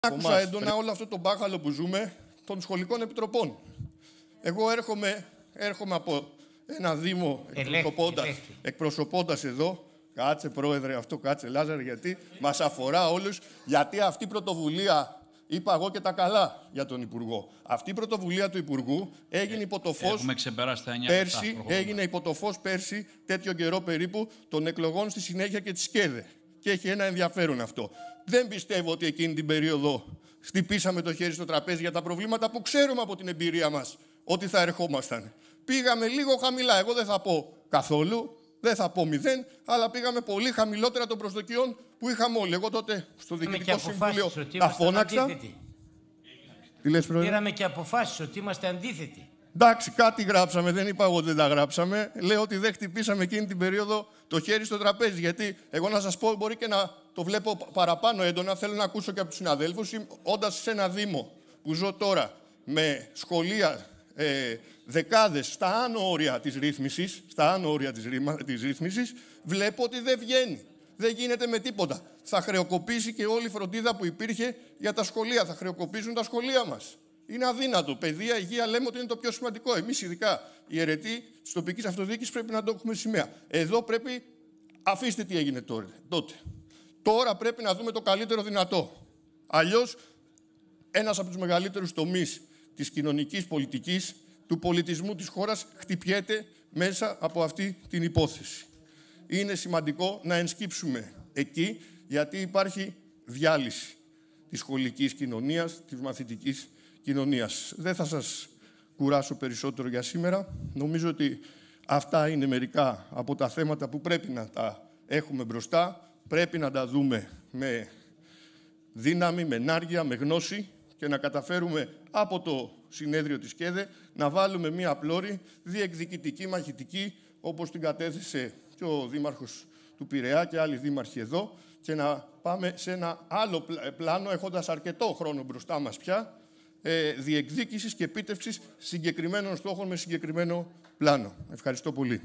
Άκουσα έντονα όλο αυτό το μπάχαλο που ζούμε των σχολικών επιτροπών. Εγώ έρχομαι από ένα δήμο εκπροσωπώντας εδώ. Κάτσε πρόεδρε αυτό, κάτσε Λάζαρε, γιατί μας αφορά όλους. Γιατί αυτή η πρωτοβουλία, είπα εγώ και τα καλά για τον Υπουργό. Αυτή η πρωτοβουλία του Υπουργού έγινε υπό το φως πέρσι, έγινε υπό το φως πέρσι, τέτοιο καιρό περίπου, των εκλογών στη συνέχεια και τη ΣΚΕΔΕ. Και έχει ένα ενδιαφέρον αυτό. Δεν πιστεύω ότι εκείνη την περίοδο χτυπήσαμε το χέρι στο τραπέζι για τα προβλήματα που ξέρουμε από την εμπειρία μας ότι θα ερχόμασταν. Πήγαμε λίγο χαμηλά. Εγώ δεν θα πω καθόλου, δεν θα πω 0, αλλά πήγαμε πολύ χαμηλότερα των προσδοκιών που είχαμε όλοι. Εγώ τότε στο Διοικητικό Συμβούλιο τα φώναξα. Τι λες, πρόεδρε? Πήραμε και αποφάσεις ότι είμαστε αντίθετοι. Εντάξει, κάτι γράψαμε, δεν είπα εγώ ότι δεν τα γράψαμε. Λέω ότι δεν χτυπήσαμε εκείνη την περίοδο το χέρι στο τραπέζι. Γιατί εγώ να σας πω, μπορεί και να το βλέπω παραπάνω έντονα. Θέλω να ακούσω και από τους συναδέλφους. Όντας σε ένα Δήμο που ζω τώρα με σχολεία δεκάδες στα άνω όρια της ρύθμισης, βλέπω ότι δεν βγαίνει. Δεν γίνεται με τίποτα. Θα χρεοκοπήσει και όλη η φροντίδα που υπήρχε για τα σχολεία. Θα χρεοκοπήσουν τα σχολεία μας. Είναι αδύνατο. Παιδεία, υγεία λέμε ότι είναι το πιο σημαντικό. Εμείς, ειδικά οι αιρετοί της τοπικής αυτοδιοίκησης, πρέπει να το έχουμε σημαία. Εδώ πρέπει. Αφήστε τι έγινε τότε. Τώρα πρέπει να δούμε το καλύτερο δυνατό. Αλλιώς, ένας από τους μεγαλύτερους τομείς της κοινωνικής πολιτικής, του πολιτισμού της χώρας, χτυπιέται μέσα από αυτή την υπόθεση. Είναι σημαντικό να ενσκύψουμε εκεί, γιατί υπάρχει διάλυση της σχολικής κοινωνίας, της μαθητικής κοινωνίας. Δεν θα σας κουράσω περισσότερο για σήμερα. Νομίζω ότι αυτά είναι μερικά από τα θέματα που πρέπει να τα έχουμε μπροστά. Πρέπει να τα δούμε με δύναμη, με ενάργεια, με γνώση και να καταφέρουμε από το συνέδριο της ΚΕΔΕ να βάλουμε μία πλώρη διεκδικητική, μαχητική, όπως την κατέθεσε και ο Δήμαρχος του Πειραιά και άλλοι δήμαρχοι εδώ, και να πάμε σε ένα άλλο πλάνο, έχοντας αρκετό χρόνο μπροστά μας πια, διεκδίκησης και επίτευξης συγκεκριμένων στόχων με συγκεκριμένο πλάνο. Ευχαριστώ πολύ.